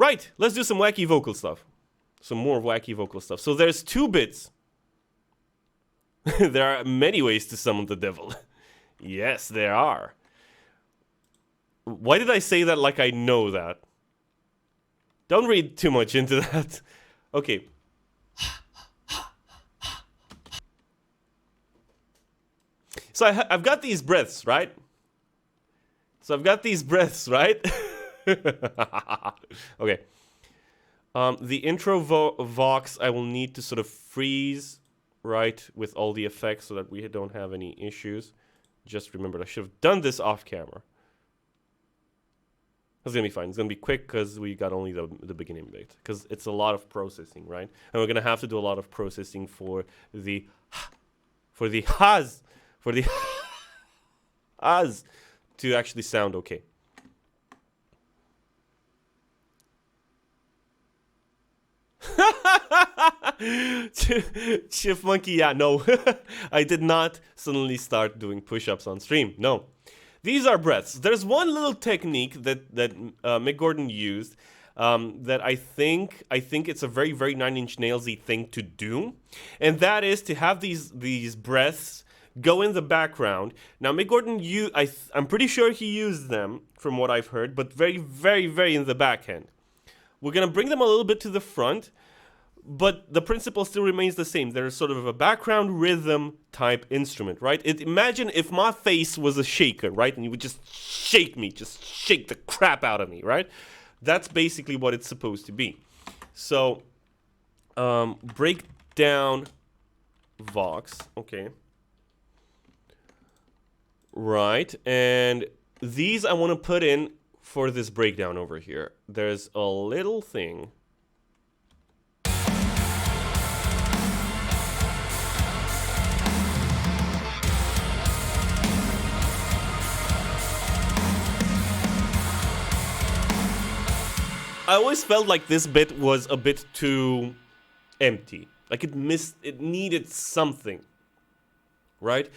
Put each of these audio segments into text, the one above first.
Right, let's do some wacky vocal stuff. Some more wacky vocal stuff. So there's 2 bits. There are many ways to summon the devil. Yes, there are. Why did I say that like I know that? Don't read too much into that. Okay. So I've got these breaths, right? Okay. The intro vox I will need to sort of freeze, right, with all the effects so that we don't have any issues. Just remembered I should have done this off camera. It's going to be fine. It's going to be quick because we got only the beginning bit. Because it's a lot of processing, right? And we're going to have to do a lot of processing for the has to actually sound okay. Chief Monkey, yeah, no. I did not suddenly start doing push-ups on stream. No. These are breaths. There's one little technique that Mick Gordon used that I think it's a very, very Nine Inch Nails-y thing to do. And that is to have these breaths go in the background. Now, Mick Gordon, I'm pretty sure he used them, from what I've heard, but very, very, very in the back end. We're going to bring them a little bit to the front, but the principle still remains the same. There's sort of a background rhythm type instrument, right? Imagine if my face was a shaker, right? And you would just shake me, just shake the crap out of me, right? That's basically what it's supposed to be. So, break down Vox, okay. Right, and these I want to put in for this breakdown over here. There's a little thing. I always felt like this bit was a bit too empty. Like it needed something, right?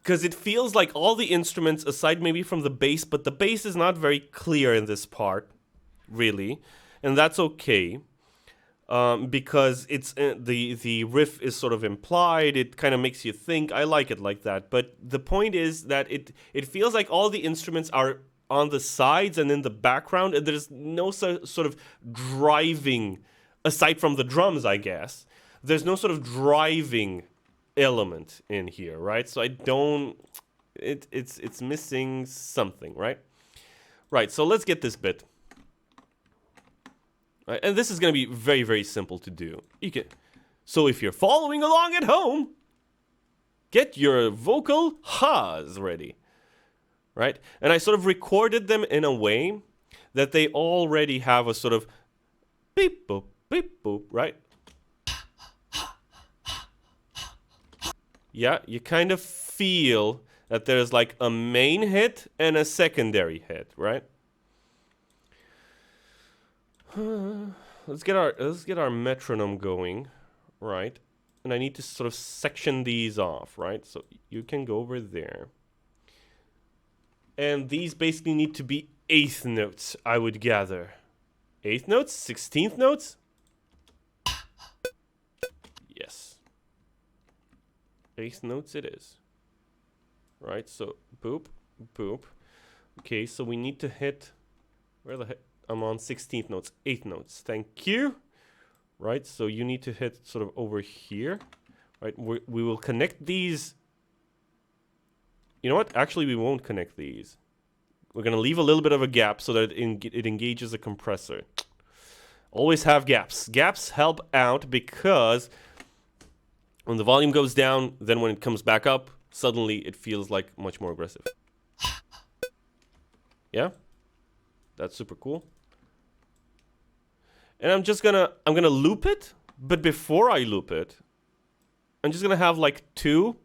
Because it feels like all the instruments, aside maybe from the bass, but the bass is not very clear in this part, really, and that's okay, because it's the riff is sort of implied. It kind of makes you think. I like it like that, but the point is that it feels like all the instruments are on the sides and in the background, and there's no sort of driving, aside from the drums, I guess. There's no sort of driving element in here, right? So I don't, it's missing something, right? Right, so let's get this bit. Right, and this is going to be very, very simple to do. So if you're following along at home, get your vocal ha's ready, right? And I sort of recorded them in a way that they already have a sort of beep boop, right? Yeah, you kind of feel that there's like a main hit and a secondary hit, right? Let's get our metronome going, right? And I need to sort of section these off, right? So you can go over there. And these basically need to be eighth notes, I would gather. Eighth notes? 16th notes? Yes. Eighth notes it is. Right, so boop, boop. Okay, so we need to hit, where the heck? I'm on 16th notes, 8th notes. Thank you. Right, so you need to hit sort of over here. Right, we will connect these. You know what? Actually, we won't connect these. We're going to leave a little bit of a gap so that it engages a compressor. Always have gaps. Gaps help out because when the volume goes down, then when it comes back up, suddenly it feels like much more aggressive. Yeah? That's super cool. And I'm gonna loop it, but before I loop it, I'm just gonna have like 2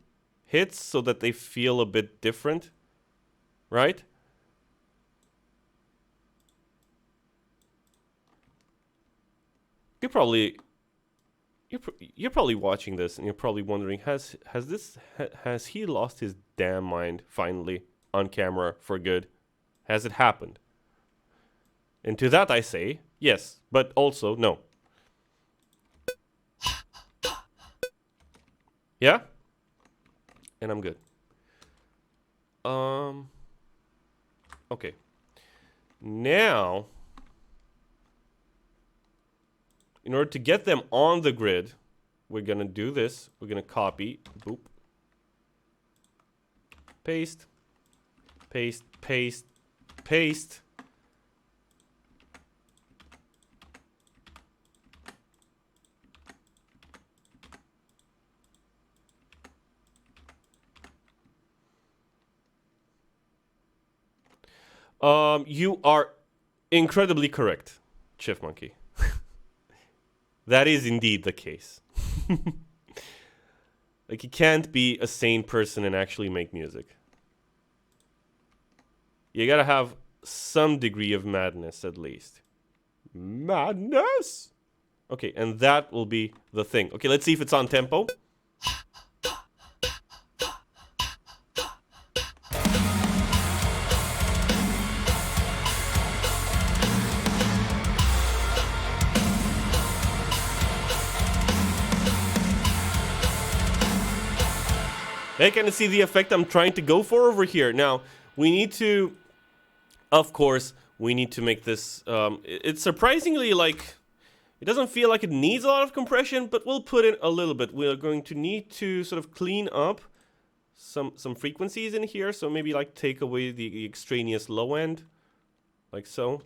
hits so that they feel a bit different, right? You're probably watching this and you're probably wondering, has he lost his damn mind finally on camera for good? Has it happened? And to that I say, Yes, but also no. Yeah? And I'm good. Okay. Now, in order to get them on the grid, we're gonna do this. We're gonna copy, boop, paste, paste, paste, paste. You are incredibly correct, Chef Monkey. That is indeed the case. Like, you can't be a sane person and actually make music. You gotta have some degree of madness, at least. Madness! Okay, and that will be the thing. Okay, let's see if it's on tempo. I kind of see the effect I'm trying to go for over here. Now, we need to, of course, we need to make this, it's surprisingly like, it doesn't feel like it needs a lot of compression, but we'll put in a little bit. We are going to need to sort of clean up some frequencies in here. So maybe like take away the extraneous low end, like so.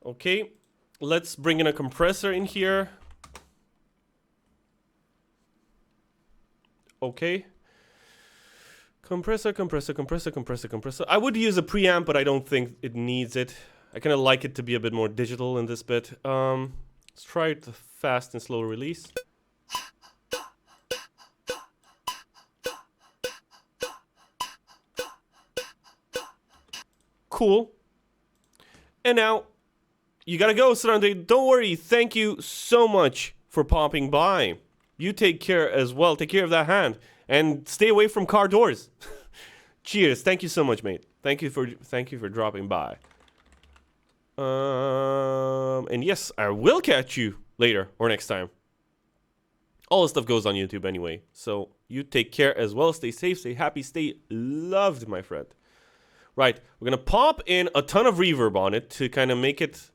Okay, let's bring in a compressor in here. Okay. Compressor, compressor, compressor, compressor, compressor. I would use a preamp, but I don't think it needs it. I kind of like it to be a bit more digital in this bit. Let's try it fast and slow release. Cool. And now, you gotta go, Sarante. Don't worry. Thank you so much for popping by. You take care as well. Take care of that hand. And stay away from car doors. Cheers. Thank you so much, mate. Thank you for dropping by. And yes, I will catch you later or next time. All the stuff goes on YouTube anyway. So you take care as well. Stay safe, stay happy, stay loved, my friend. Right, we're gonna pop in a ton of reverb on it to kind of make it.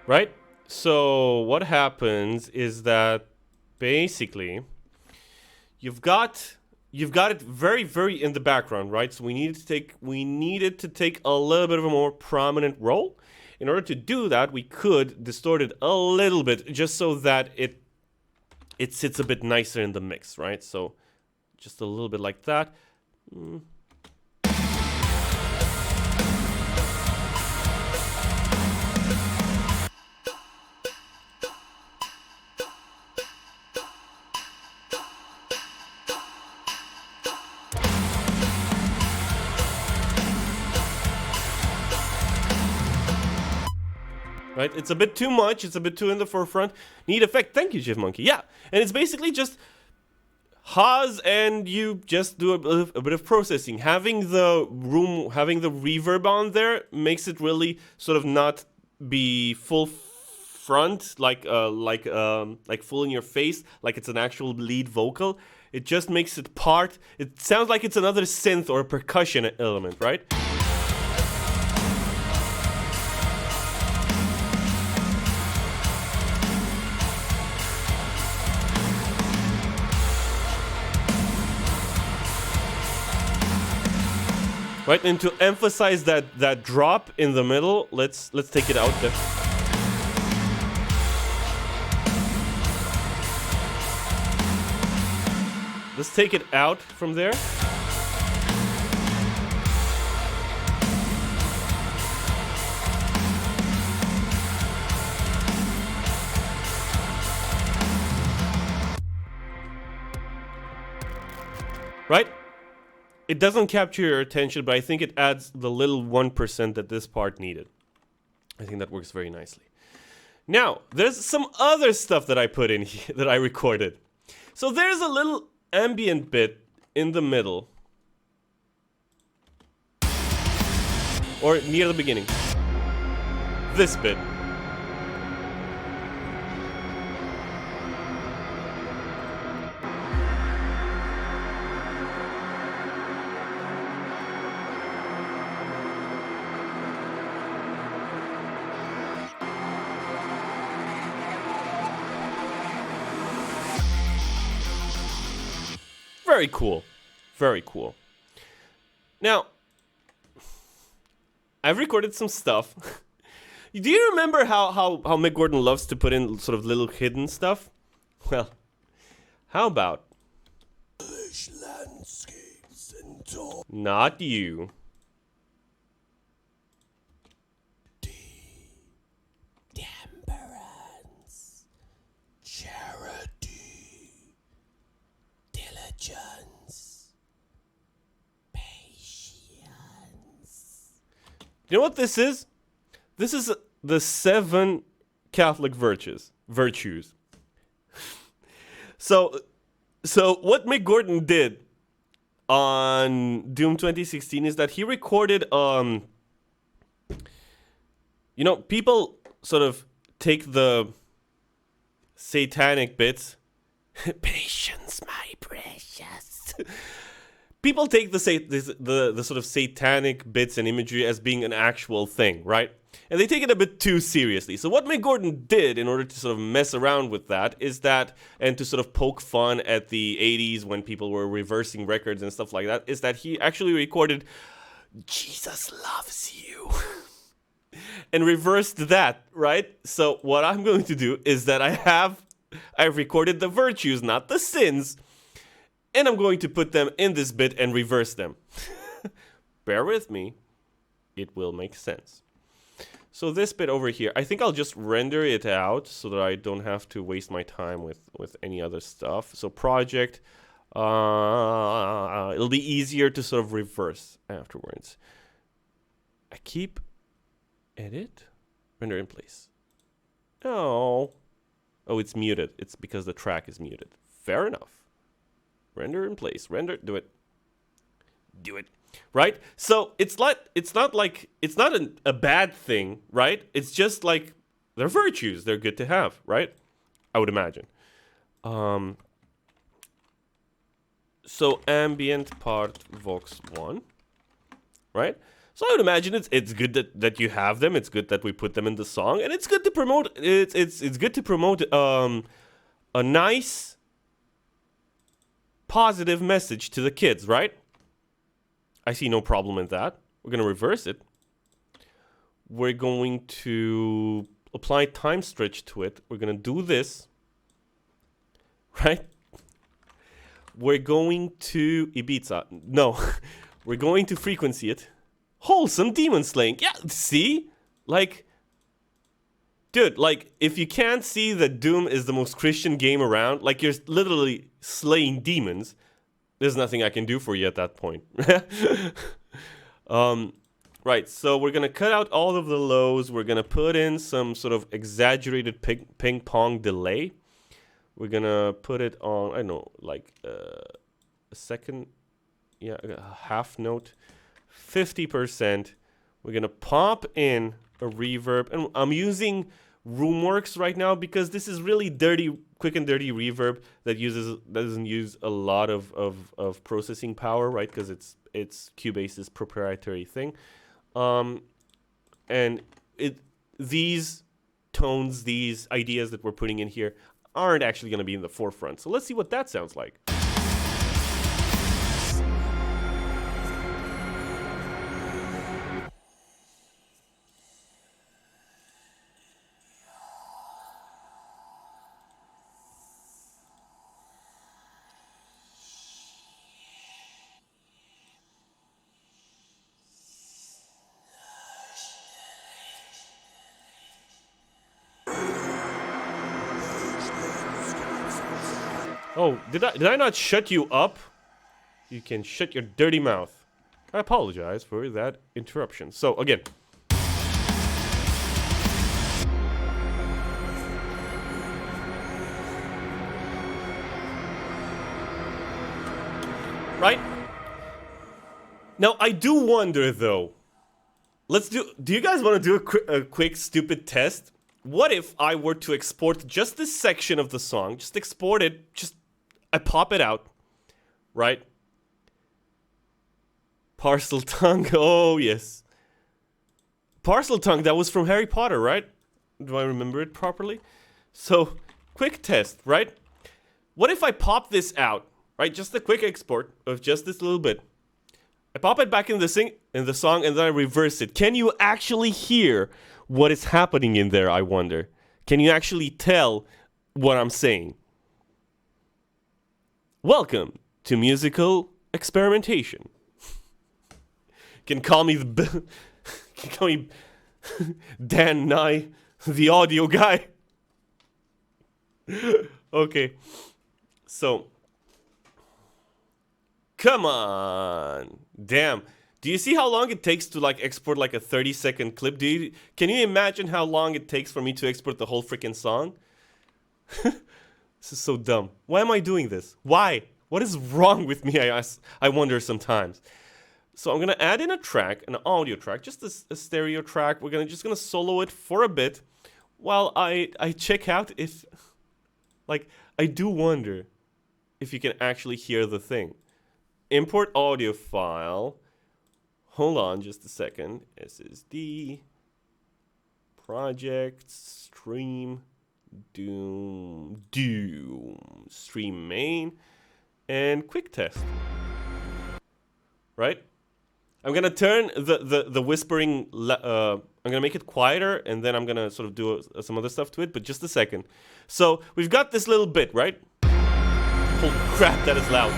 Right? So what happens is that basically you've got it very, very in the background, right? So we needed to take a little bit of a more prominent role. In order to do that, we could distort it a little bit just so that it sits a bit nicer in the mix, right? So just a little bit like that. Right? It's a bit too much. It's a bit too in the forefront. Need effect. Thank you, Chef Monkey. Yeah. And it's basically just Haas, and you just do a bit of processing. Having the reverb on there makes it really sort of not be full front, like full in your face, like it's an actual lead vocal. It just makes it part. It sounds like it's another synth or a percussion element, right? Right, and to emphasize that drop in the middle, let's take it out there. Let's take it out from there. Right? It doesn't capture your attention, but I think it adds the little 1% that this part needed. I think that works very nicely. Now, there's some other stuff that I put in here that I recorded. So there's a little ambient bit in the middle. Or near the beginning. This bit. Very cool. Very cool. Now, I've recorded some stuff. Do you remember how Mick Gordon loves to put in sort of little hidden stuff? Well, how about... landscapes and dogs. Not you. Temperance. Charity. Diligence. Patience. You know what this is? This is the 7 Catholic virtues. So what Mick Gordon did on Doom 2016 is that he recorded, people sort of take the satanic bits. Patience, my precious. People take the sort of satanic bits and imagery as being an actual thing, right? And they take it a bit too seriously. So what Mick Gordon did in order to sort of mess around with that is that, and to sort of poke fun at the 80s when people were reversing records and stuff like that, is that he actually recorded Jesus loves you and reversed that, right? So what I'm going to do is that I've recorded the virtues, not the sins, and I'm going to put them in this bit and reverse them. Bear with me. It will make sense. So this bit over here, I think I'll just render it out so that I don't have to waste my time with any other stuff. So project, it'll be easier to sort of reverse afterwards. I keep edit, render in place. Oh, it's muted. It's because the track is muted. Fair enough. Render in place. Render. Do it. Right? So it's not a bad thing, right? It's just like they're virtues. They're good to have, right? I would imagine. So ambient part vox 1, right? So I would imagine it's good that you have them. It's good that we put them in the song, and it's good to promote. It's good to promote a nice, positive message to the kids, right? I see no problem in that. We're going to reverse it. We're going to apply time stretch to it. We're going to do this. Right? We're going to Ibiza. No. We're going to frequency it. Wholesome demon slaying. Yeah, see? Like, dude, like, if you can't see that Doom is the most Christian game around, like, you're literally slaying demons, there's nothing I can do for you at that point. Right, so we're going to cut out all of the lows. We're going to put in some sort of exaggerated ping pong delay. We're going to put it on, I don't know, like a second, yeah, a half note, 50%. We're going to pop in a reverb. And I'm using Roomworks right now because this is really dirty, quick and dirty reverb that doesn't use a lot of processing power, right? Because it's Cubase's proprietary thing, and these tones, these ideas that we're putting in here aren't actually going to be in the forefront. So let's see what that sounds like. Oh, did I not shut you up? You can shut your dirty mouth. I apologize for that interruption. So, again. Right? Now, I do wonder, though. Do you guys want to do a quick stupid test? What if I were to export just this section of the song? Just export it. I pop it out. Right? Parcel tongue. Oh, yes. Parcel tongue, that was from Harry Potter, right? Do I remember it properly? So, quick test, right? What if I pop this out, right? Just a quick export of just this little bit. I pop it back in the song, and then I reverse it. Can you actually hear what is happening in there, I wonder? Can you actually tell what I'm saying? Welcome to musical experimentation. Can call me Dan Nye, the audio guy. Okay. So, come on. Damn. Do you see how long it takes to like export like a 30-second clip? Can you imagine how long it takes for me to export the whole freaking song? This is so dumb. Why am I doing this? Why? What is wrong with me? I wonder sometimes. So I'm gonna add in a track, an audio track, just a stereo track. We're just gonna solo it for a bit, while I check out if, like, I do wonder if you can actually hear the thing. Import audio file. Hold on, just a second. SSD, project, stream, stream main, and quick test. Right? I'm gonna turn the whispering, I'm gonna make it quieter, and then I'm gonna sort of do some other stuff to it, but just a second. So, we've got this little bit, right? Holy crap, that is loud.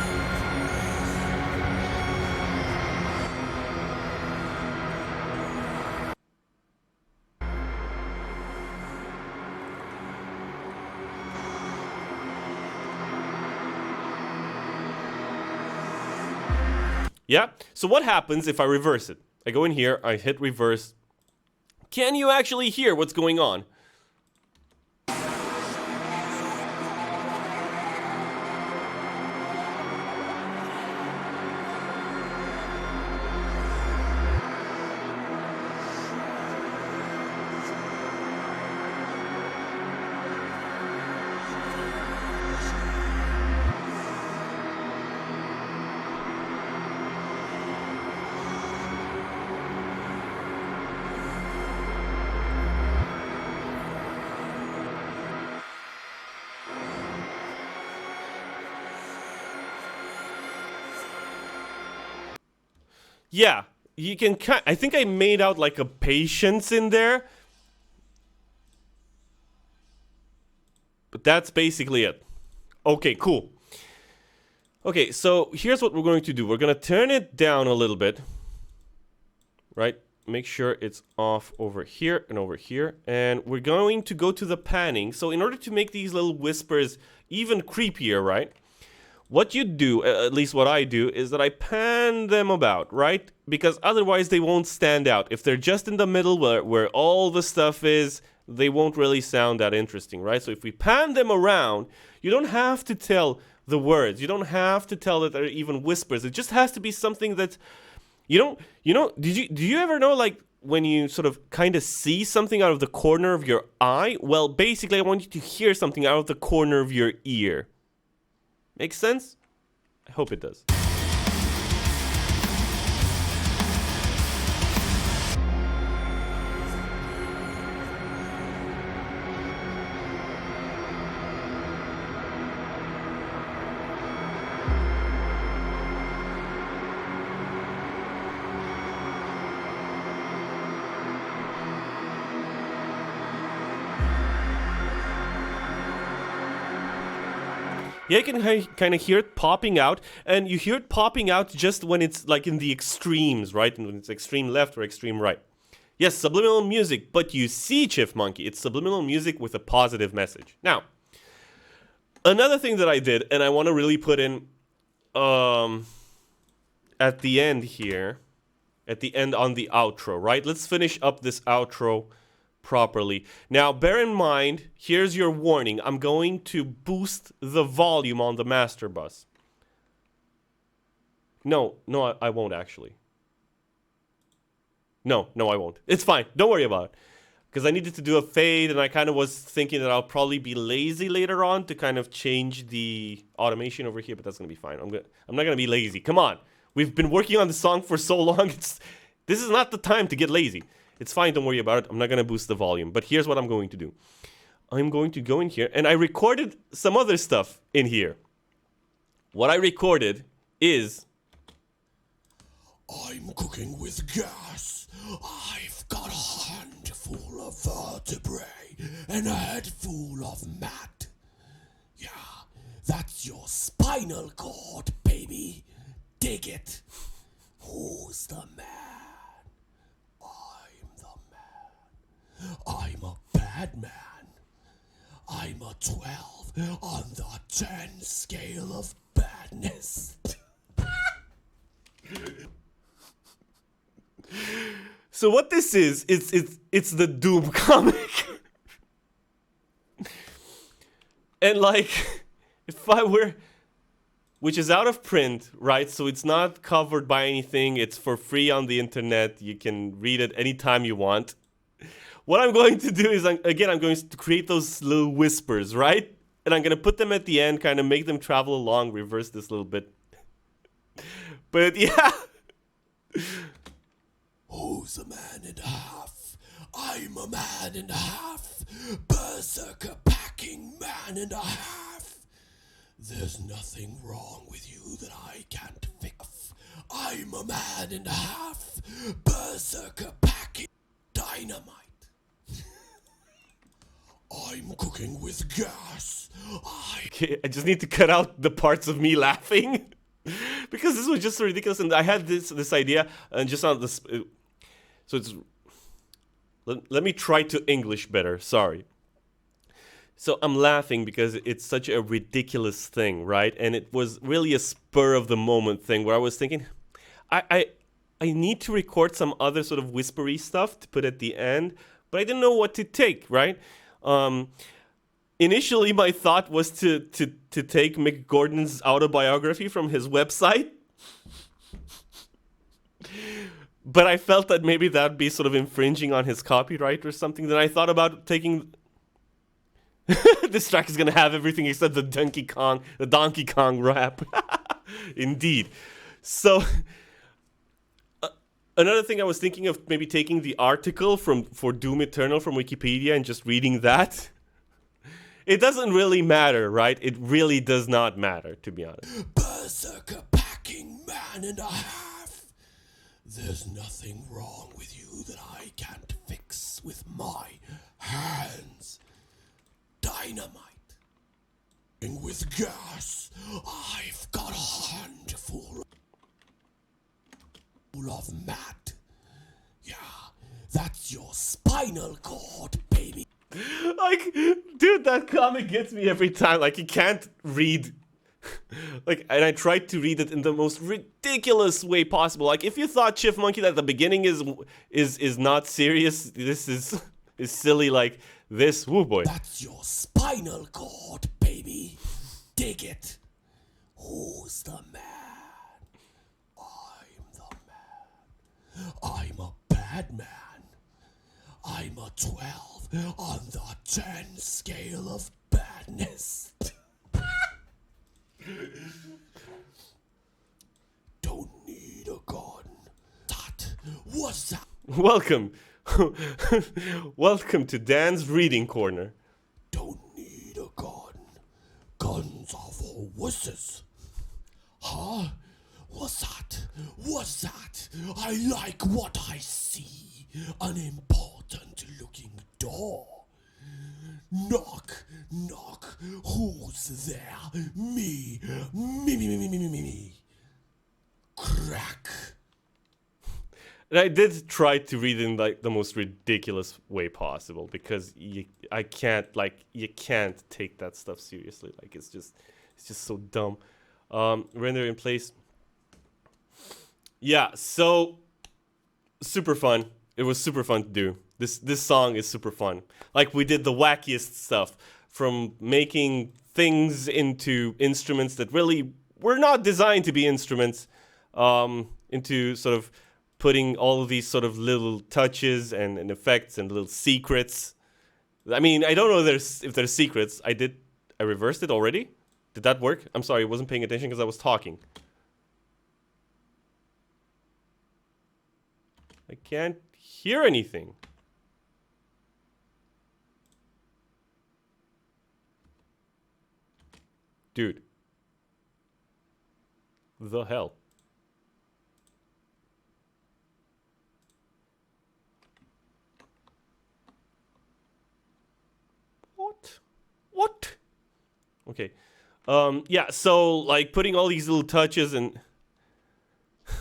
Yeah, so what happens if I reverse it? I go in here, I hit reverse. Can you actually hear what's going on? Yeah, you can I think I made out like a patience in there. But that's basically it. Okay, cool. Okay, so here's what we're going to do. We're going to turn it down a little bit. Right? Make sure it's off over here and over here. And we're going to go to the panning. So in order to make these little whispers even creepier, right? What you do, at least what I do, is that I pan them about, right? Because otherwise they won't stand out. If they're just in the middle where all the stuff is, they won't really sound that interesting, right? So if we pan them around, you don't have to tell the words. You don't have to tell that they're even whispers. It just has to be something that's, do you ever know, like, when you sort of kind of see something out of the corner of your eye? Well, basically I want you to hear something out of the corner of your ear. Makes sense? I hope it does. Yeah, you can kind of hear it popping out, and you hear it popping out just when it's like in the extremes, right? When it's extreme left or extreme right. Yes, subliminal music, but you see, Chief Monkey, it's subliminal music with a positive message. Now, Another thing that I did, and I want to really put in at the end here, at the end on the outro, right? Let's finish up this outro properly. Now, bear in mind, here's your warning. I'm going to boost the volume on the master bus. No, I won't actually. No, I won't. It's fine. Don't worry about it. Because I needed to do a fade, and I kind of was thinking that I'll probably be lazy later on to kind of change the automation over here, but that's going to be fine. I'm not going to be lazy. Come on. We've been working on the song for so long. This is not the time to get lazy. It's fine. Don't worry about it. I'm not going to boost the volume. But here's what I'm going to do. I'm going to go in here, and I recorded some other stuff in here. What I recorded is... I'm cooking with gas. I've got a handful of vertebrae and a head full of mat. Yeah, that's your spinal cord, baby. Dig it. Who's the man? I'm the man. I'm a bad man. I'm a 12 on the 10 scale of badness. So what this is, it's the Doom comic. And like, if I were, which is out of print, right? So it's not covered by anything. It's for free on the internet. You can read it anytime you want. What I'm going to do is, I'm going to create those little whispers, right? And I'm going to put them at the end, kind of make them travel along, reverse this a little bit. But yeah. Who's a man and a half? I'm a man and a half. Berserker packing man and a half. There's nothing wrong with you that I can't fix. I'm a man and a half. Berserker packing dynamite. I'm cooking with gas. Okay, I just need to cut out the parts of me laughing. Because this was just so ridiculous, and I had this idea, and just on this... So it's... Let me try to English better, sorry. So I'm laughing because it's such a ridiculous thing, right? And it was really a spur-of-the-moment thing where I was thinking, I need to record some other sort of whispery stuff to put at the end, but I didn't know what to take, right? Initially, my thought was to take Mick Gordon's autobiography from his website. But I felt that maybe that would be sort of infringing on his copyright or something. Then I thought about taking... This track is going to have everything except the Donkey Kong rap. Indeed. So... Another thing I was thinking of maybe taking the article for Doom Eternal from Wikipedia and just reading that. It doesn't really matter, right? It really does not matter, to be honest. Berserker packing man and a half. There's nothing wrong with you that I can't fix with my hands. Dynamite. With gas, I've got a handful of mat. Yeah, that's your spinal cord, baby. Like, dude, that comic gets me every time. Like, you can't read. Like, and I tried to read it in the most ridiculous way possible. Like, if you thought Chief Monkey at the beginning is not serious, this is silly. Like this, woo boy. That's your spinal cord, baby. Dig it. Who's the man? I'm the man. I'm a bad man. I'm a 12 on the 10 scale of badness. Don't need a gun. What's that? Welcome. Welcome to Dan's Reading Corner. Don't need a gun. Guns are for wusses. Huh? What's that? What's that? I like what I see. An important looking door. Knock, knock. Who's there? Me. Me. Crack. And I did try to read in like the most ridiculous way possible because you can't take that stuff seriously. Like it's just so dumb. Render in place. Yeah, so super fun. It was super fun to do. This song is super fun. Like we did the wackiest stuff, from making things into instruments that really were not designed to be instruments, into sort of putting all of these sort of little touches and effects and little secrets. I mean, I don't know if there's secrets. I reversed it already. Did that work? I'm sorry, I wasn't paying attention because I was talking. I can't hear anything. Dude. The hell? What? Okay. Yeah, so like putting all these little touches and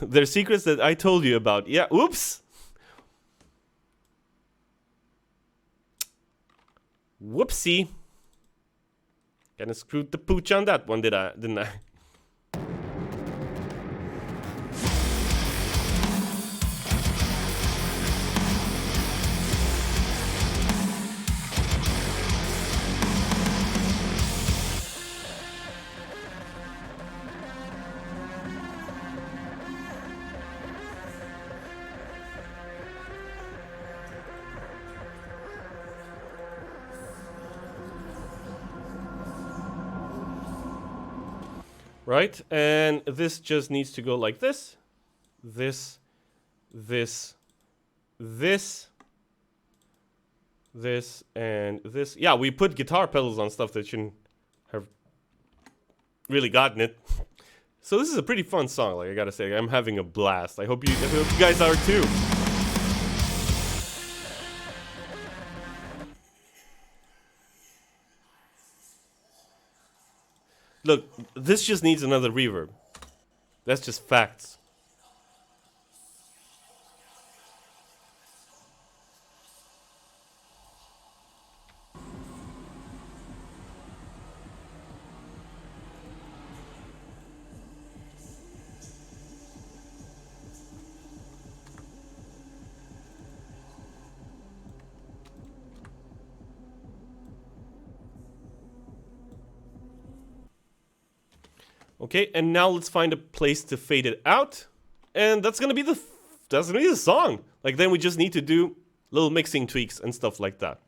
there's secrets that I told you about. Yeah, oops. Whoopsie. Kinda screwed the pooch on that one, didn't I? Right? And this just needs to go like this. This, and this. Yeah, we put guitar pedals on stuff that shouldn't have really gotten it. So this is a pretty fun song, like I gotta say. I'm having a blast. I hope you guys are too. Look, this just needs another reverb. That's just facts. Okay, and now let's find a place to fade it out, and that's gonna be the song. Like then we just need to do little mixing tweaks and stuff like that.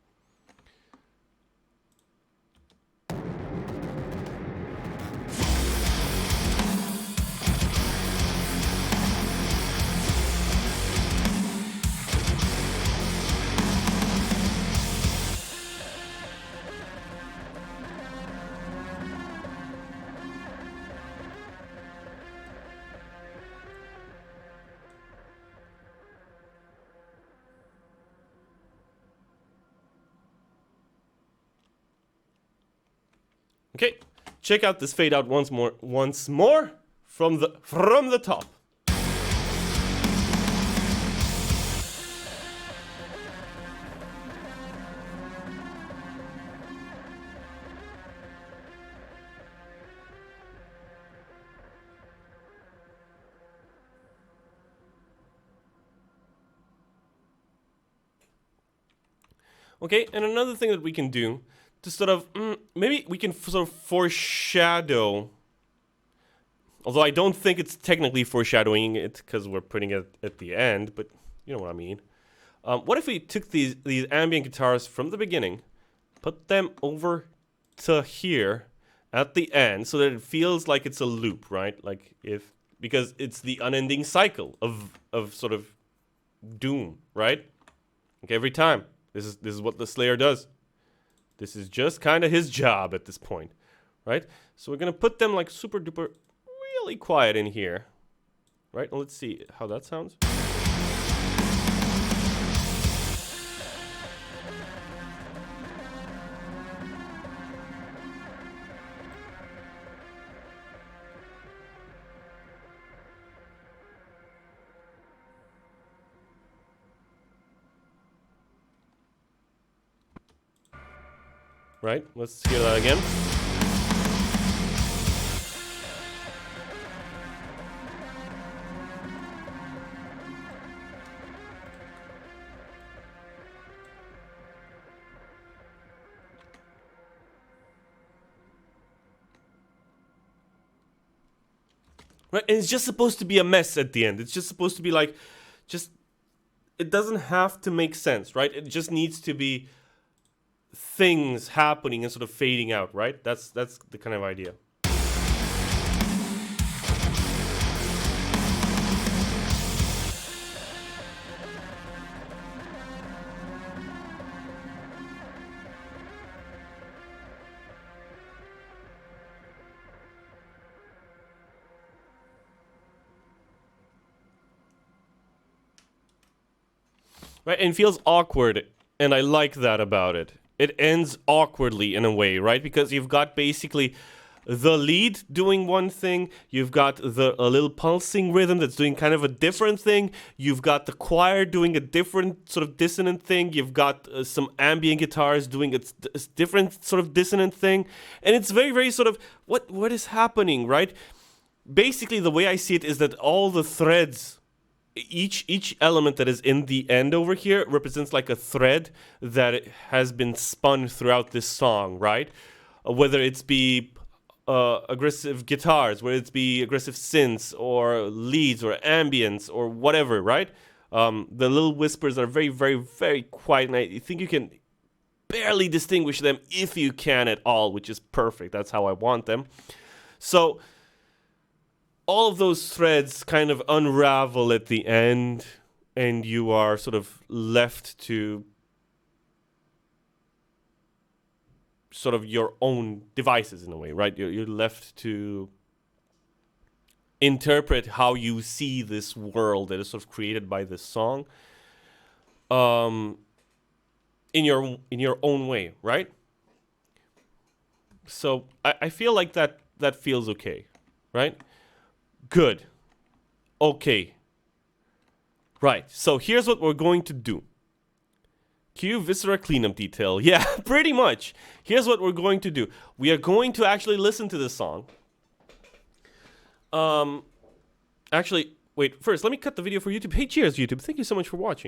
Okay, check out this fade out once more from the top. Okay, and another thing that we can do to sort of, maybe we can sort of foreshadow, although I don't think it's technically foreshadowing it because we're putting it at the end, but you know what I mean. What if we took these ambient guitars from the beginning, put them over to here at the end so that it feels like it's a loop, right? Like because it's the unending cycle of sort of doom, right? Like every time. This is what the Slayer does. This is just kind of his job at this point, right? So we're gonna put them like super duper really quiet in here, right? And let's see how that sounds. right? Let's hear that again. Right, and it's just supposed to be a mess at the end. It's just supposed to be like, just, it doesn't have to make sense, right? It just needs to be things happening and sort of fading out, right? That's the kind of idea. Right, and it feels awkward, and I like that about it. It ends awkwardly in a way, right? Because you've got basically the lead doing one thing, you've got a little pulsing rhythm that's doing kind of a different thing, you've got the choir doing a different sort of dissonant thing, you've got some ambient guitars doing a different sort of dissonant thing, and it's very, very sort of, what is happening, right? Basically, the way I see it is that all the threads, each element that is in the end over here represents like a thread that has been spun throughout this song, right? Whether it's be aggressive guitars, whether it's be aggressive synths or leads or ambience or whatever, right? The little whispers are very, very, very quiet, and I think you can barely distinguish them if you can at all, which is perfect. That's how I want them. So all of those threads kind of unravel at the end, and you are sort of left to sort of your own devices in a way, right? You're left to interpret how you see this world that is sort of created by this song, in your own way, right? So I feel like that feels okay, right? Good. Okay. Right. So here's what we're going to do. Cue Viscera cleanup detail. Yeah, pretty much. Here's what we're going to do. We are going to actually listen to this song. Actually, wait. First, let me cut the video for YouTube. Hey, cheers, YouTube. Thank you so much for watching.